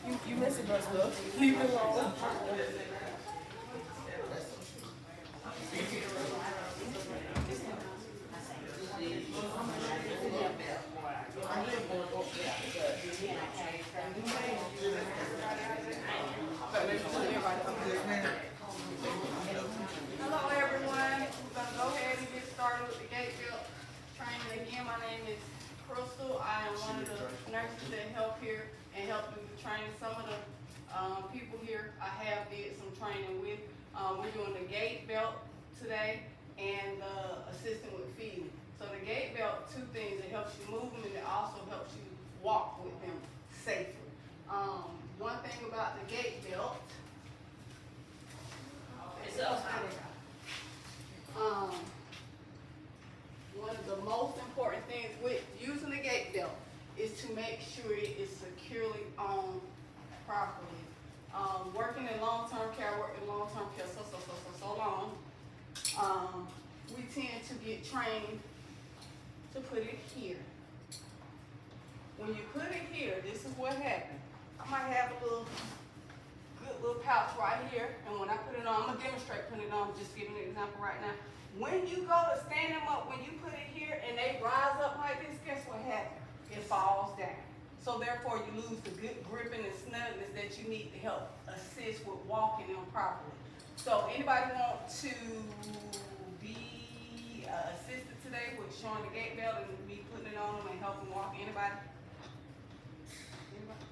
You missing my stuff. Leave it alone. Hello everyone, we're going to go ahead and get started with the gate belt training. Again, my name is Crystal. I am one of the nurses that help here and help do the training. Some of the people here I have did some training with. We're doing the gate belt today and assisting with feeding. So the gate belt, two things, it helps you move them and it also helps you walk with them safely. One thing about the gate belt, one of the most important things with using the gate belt is to make sure it is securely on properly. Working in long-term care, so long, we tend to get trained to put it here. When you put it here, this is what happens. I might have a good little pouch right here, and when I put it on, I'm gonna demonstrate putting it on, just giving an example right now. When you go to stand them up, when you put it here and they rise up like this, guess what happens? It falls down. So therefore you lose the good gripping and snugness that you need to help assist with walking them properly. So anybody want to be assisted today with showing the gate belt and me putting it on them and helping walk? Anybody? Anybody?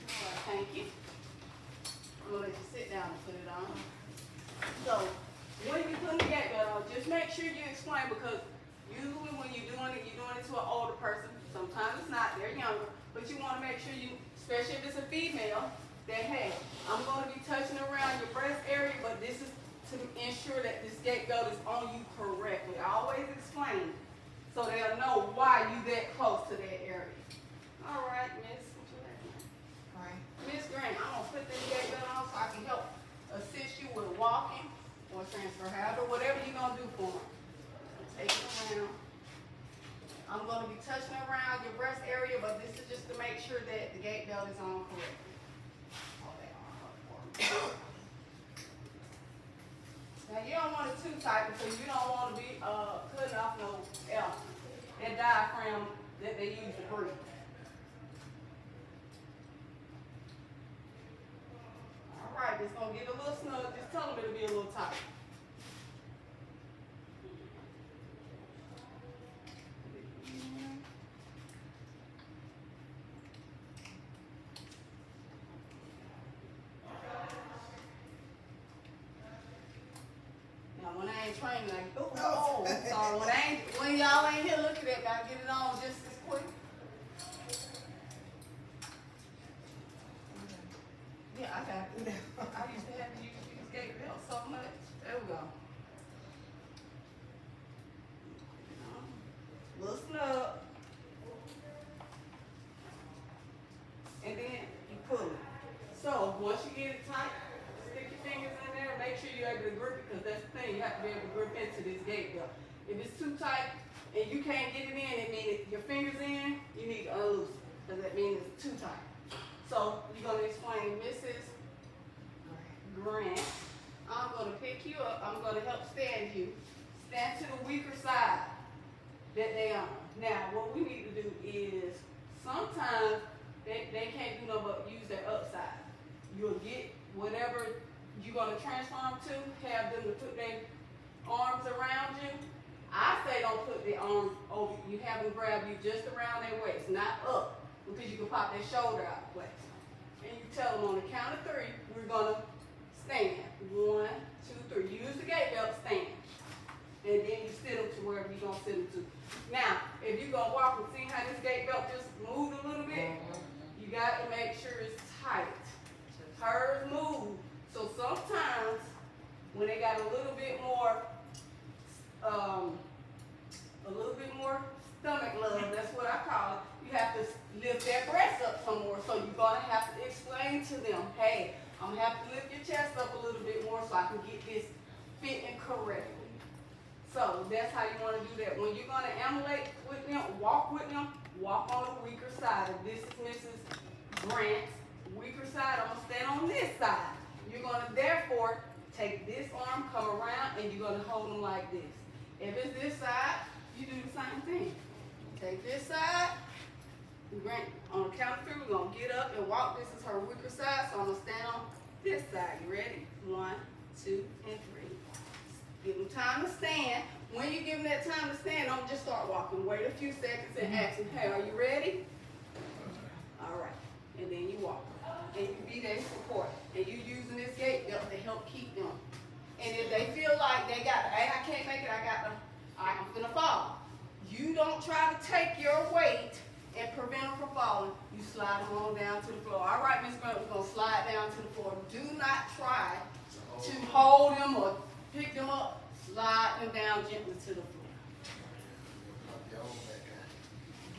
All right, thank you. I'm gonna let you sit down and put it on. So when you put the gate belt on, just make sure you explain, because usually when you're doing it to an older person. Sometimes it's not, they're younger, but you want to make sure you, especially if it's a female, that hey, I'm going to be touching around your breast area, but this is to ensure that this gate belt is on you correctly. I always explain so they'll know why you that close to that area. All right, Miss, what's your name? All right. Miss Grant, I'm going to put this gate belt on so I can help assist you with walking or transfer habit, whatever you're going to do for them. Take it around. I'm going to be touching around your breast area, but this is just to make sure that the gate belt is on correctly. Hold that arm up for me. Now you don't want it too tight because you don't want to be cutting off no that diaphragm that they use to breathe. All right, it's going to get a little snug. Just tell them it'll be a little tight. When I ain't training, like, oh, sorry. When y'all ain't here looking at me, I get it on just as quick. Yeah, I got it. I used to have to use these gate belts so much. There we go. Little snug. And then you pull it. So once you get it tight, stick your fingers in there and make sure you're able to grip it, because that's the thing, you have to be able to grip into this gate belt. If it's too tight and you can't get it in, it means your fingers in, you need to unloose it, because that means it's too tight. So you're going to explain, Mrs. Grant, I'm going to pick you up, I'm going to help stand you. Stand to the weaker side that they are. Now what we need to do is, sometimes they can't do no but use their upside. You'll get whatever you're going to transfer them to, have them to put their arms around you. I say don't put their arms over you, have them grab you just around their waist, not up, because you can pop their shoulder out of place. And you tell them on the count of 3, we're going to stand. 1, 2, 3. Use the gate belt, stand. And then you sit them to wherever you're going to sit them to. Now, if you're going to walk and see how this gate belt just moved a little bit, you got to make sure it's tight. Hers move. So sometimes when they got a little bit more stomach love, that's what I call it, you have to lift that breast up some more. So you're going to have to explain to them, hey, I'm going to have to lift your chest up a little bit more so I can get this fitting correctly. So that's how you want to do that. When you're going to emulate with them, walk on the weaker side. If this is Mrs. Grant's weaker side, I'm gonna stand on this side. You're gonna therefore take this arm, come around, and you're gonna hold them like this. If it's this side, you do the same thing. Take this side, on the count of three, we're gonna get up and walk. This is her weaker side, so I'm gonna stand on this side. You ready? 1, 2, and 3. Give them time to stand. When you give them that time to stand, don't just start walking. Wait a few seconds and ask them, hey, are you ready? All right. And then you walk. And you be their support. And you using this gate belt to help keep them. And if they feel like they got, hey, I can't make it, I'm gonna fall. You don't try to take your weight and prevent them from falling. You slide them on down to the floor. All right, Miss Grant, we're gonna slide down to the floor. Do not try to hold them or pick them up. Slide them down gently to the floor.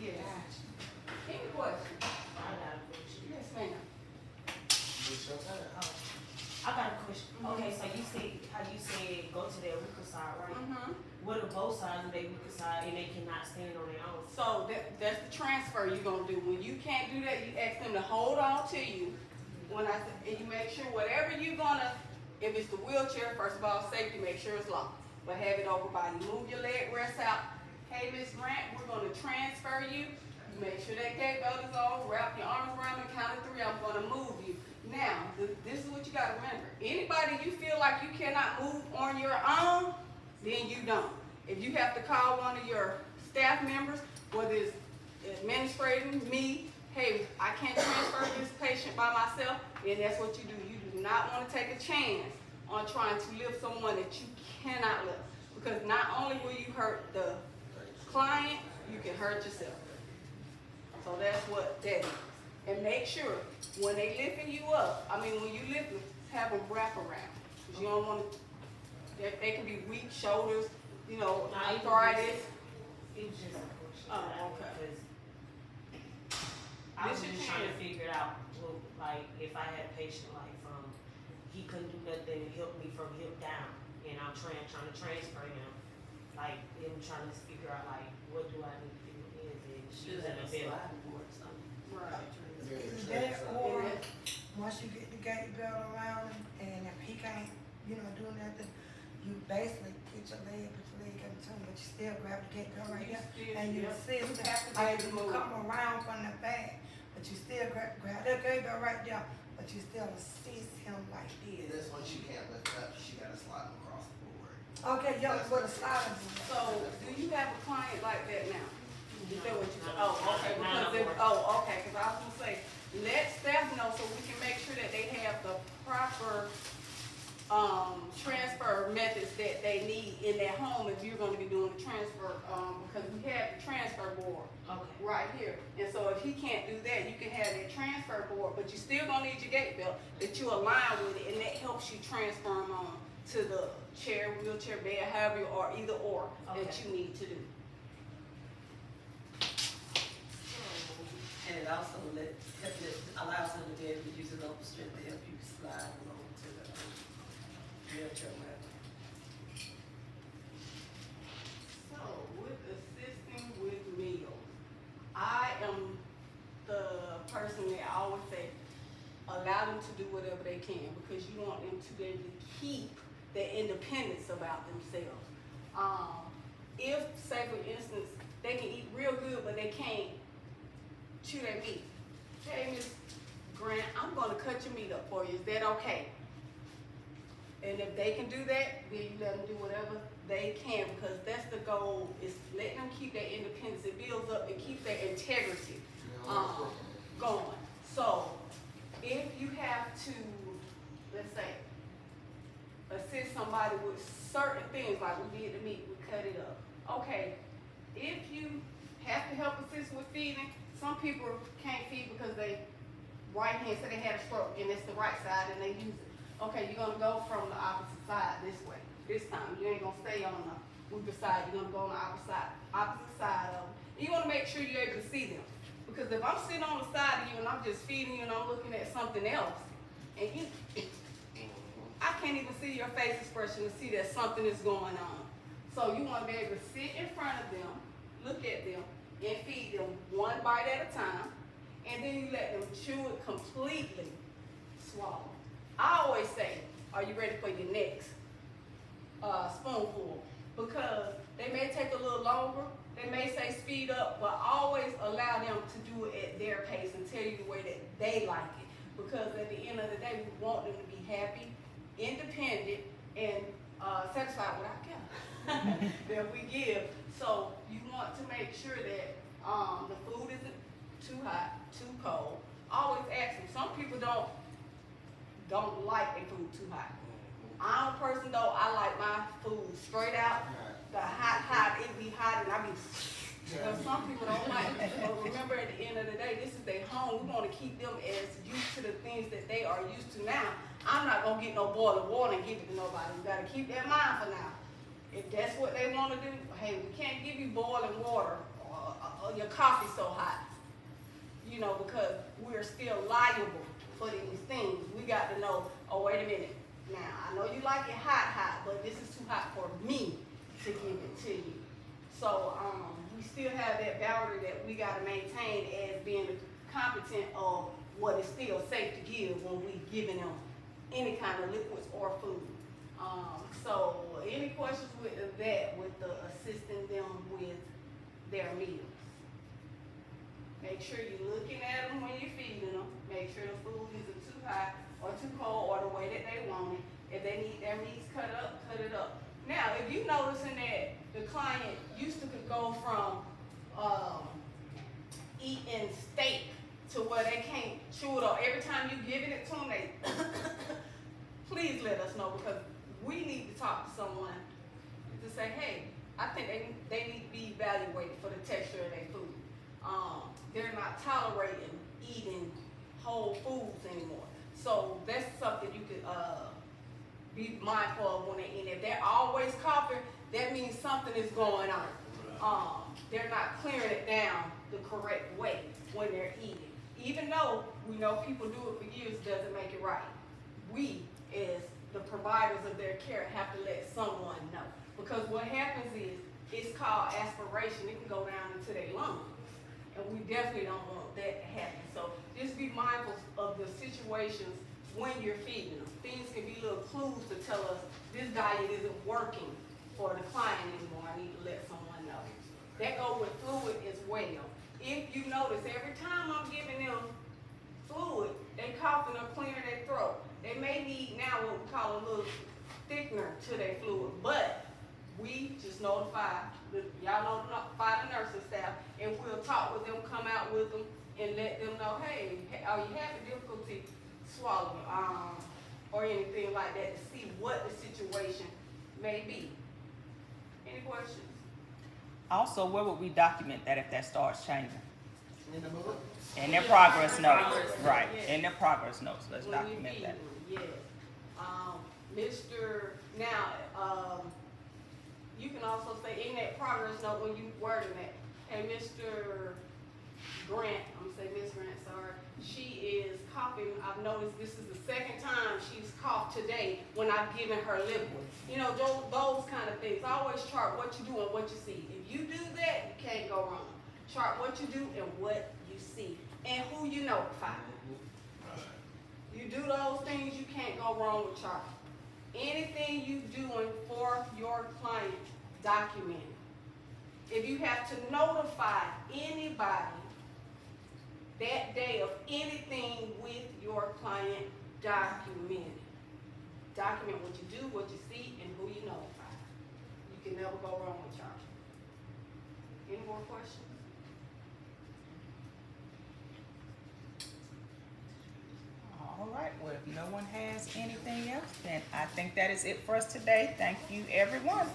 Yes. Any questions? Yes, ma'am. I got a question. Okay, so you said go to their weaker side, right? Mm-hmm. What are both sides of their weaker side and they cannot stand on their own? So that's the transfer you're gonna do. When you can't do that, you ask them to hold on to you. And you make sure whatever you're gonna, if it's the wheelchair, first of all, safety, make sure it's locked. But have it over body. Move your leg rest out. Hey, Miss Grant, we're gonna transfer you. Make sure that gate belt is on. Wrap your arms around the count of 3. I'm gonna move you. Now, this is what you gotta remember. Anybody you feel like you cannot move on your own, then you don't. If you have to call one of your staff members, whether it's administrating, me, hey, I can't transfer this patient by myself, then that's what you do. You do not want to take a chance on trying to lift someone that you cannot lift. Because not only will you hurt the client, you can hurt yourself. So that's what that is. And make sure when they lifting you up, when you lift them, have them wrap around. Because you don't want to, they can be weak shoulders, arthritis. It was just a question. Oh, okay. Because I was just trying to figure it out. Well, like, if I had a patient, he couldn't do nothing to help me from hip down, and I'm trying to transfer him. I'm trying to figure out, what do I need to do? Is it using a belt? Right. That or once you get the gate belt around him, and if he can't, do nothing, you basically put your leg in between, but you still grab the gate belt right here, and you assist him. Like you come around from the back, but you still grab that gate belt right there, but you still assist him like this. This one she can't lift up, she gotta slide him across the board. Okay, with a slider. So, do you have a client like that now? Is that what you said? No. Oh, okay. Because I was gonna say, let staff know so we can make sure that they have the proper transfer methods that they need in their home if you're gonna be doing the transfer, because we have the transfer board right here. And so if he can't do that, you can have that transfer board, but you still gonna need your gate belt that you align with it, and that helps you transfer them on to the chair, wheelchair, bed, however, or either or that you need to do. And it also allows them to be able to use it over strength to help you slide along to the wheelchair level. So, with assisting with meals, I am the person that I always say, allow them to do whatever they can, because you want them to be able to keep their independence about themselves. If, say for instance, they can eat real good, but they can't chew their meat. Hey, Miss Grant, I'm gonna cut your meat up for you. Is that okay? And if they can do that, then you let them do whatever they can, because that's the goal, is letting them keep their independence. It builds up and keeps their integrity going. So, if you have to, let's say, assist somebody with certain things, like we did the meat, we cut it up. Okay, if you have to help assist with feeding, some people can't feed because they right hand, say they had a stroke and it's the right side and they use it. Okay, you're gonna go from the opposite side this way. This time, you ain't gonna stay on the weaker side, you're gonna go on the opposite side of them. You wanna make sure you're able to see them. Because if I'm sitting on the side of you and I'm just feeding you and I'm looking at something else, and I can't even see your face expression to see that something is going on. So you wanna be able to sit in front of them, look at them, and feed them one bite at a time. and then you let them chew it completely, swallow. I always say, are you ready for your next spoonful? Because they may take a little longer, they may say speed up, but always allow them to do it at their pace and tell you the way that they like it. Because at the end of the day, we want them to be happy, independent, and satisfied with our care that we give. So you want to make sure that the food isn't too hot, too cold. Always ask them. Some people don't like their food too hot. I'm a person though, I like my food straight out. The hot, it be hot and I be, but some people don't like it. But remember at the end of the day, this is their home. We want to keep them as used to the things that they are used to now. I'm not going to get no boiling water and give it to nobody. You got to keep that in mind for now. If that's what they want to do, hey, we can't give you boiling water or your coffee so hot. You know, because we're still liable for these things. We got to know, oh, wait a minute. Now, I know you like it hot, but this is too hot for me to give it to you. So, we still have that boundary that we got to maintain as being competent of what is still safe to give when we giving them any kind of liquids or food. So, any questions with that, with the assisting them with their meals? Make sure you're looking at them when you're feeding them. Make sure the food isn't too hot or too cold or the way that they want it. If they need their meats cut up, cut it up. Now, if you noticing that the client used to could go from eating steak to where they can't chew it up, every time you giving it to them, they please let us know, because we need to talk to someone to say, hey, I think they need to be evaluated for the texture of their food. They're not tolerating eating whole foods anymore. So that's something you could be mindful of when they eat. If they're always coughing, that means something is going on. They're not clearing it down the correct way when they're eating. Even though we know people do it for years, doesn't make it right. We, as the providers of their care, have to let someone know. Because what happens is, it's called aspiration. It can go down into their lungs. And we definitely don't want that to happen. So just be mindful of the situations when you're feeding them. Things can be little clues to tell us this diet isn't working for the client anymore. I need to let someone know. That goes with fluid as well. If you notice, every time I'm giving them fluid, they coughing or clearing their throat. They may need now what we call a little thickener to their fluid, but we just notify y'all notify the nursing staff, and we'll talk with them, come out with them, and let them know, hey, are you having difficulty swallowing, or anything like that, to see what the situation may be. Any questions? Also, where would we document that if that starts changing? In the book? In their progress notes, Progress, right, yes. in their progress notes, let's When you document feed that. them, yes. You can also say in that progress note when you wording that, hey, Mr. Grant, I'm gonna say Miss Grant, sorry, she is coughing. I've noticed this is the second time she's coughed today when I've given her liquid. You know, those kind of things. Always chart what you do and what you see. If you do that, you can't go wrong. Chart what you do and what you see, and who you notify. You do those things, you can't go wrong with charting. Anything you doing for your client, document it. If you have to notify anybody that day of anything with your client, document it. Document what you do, what you see, and who you notify. You can never go wrong with charting. Any more questions? All right, well, if no one has anything else, then I think that is it for us today. Thank you, everyone.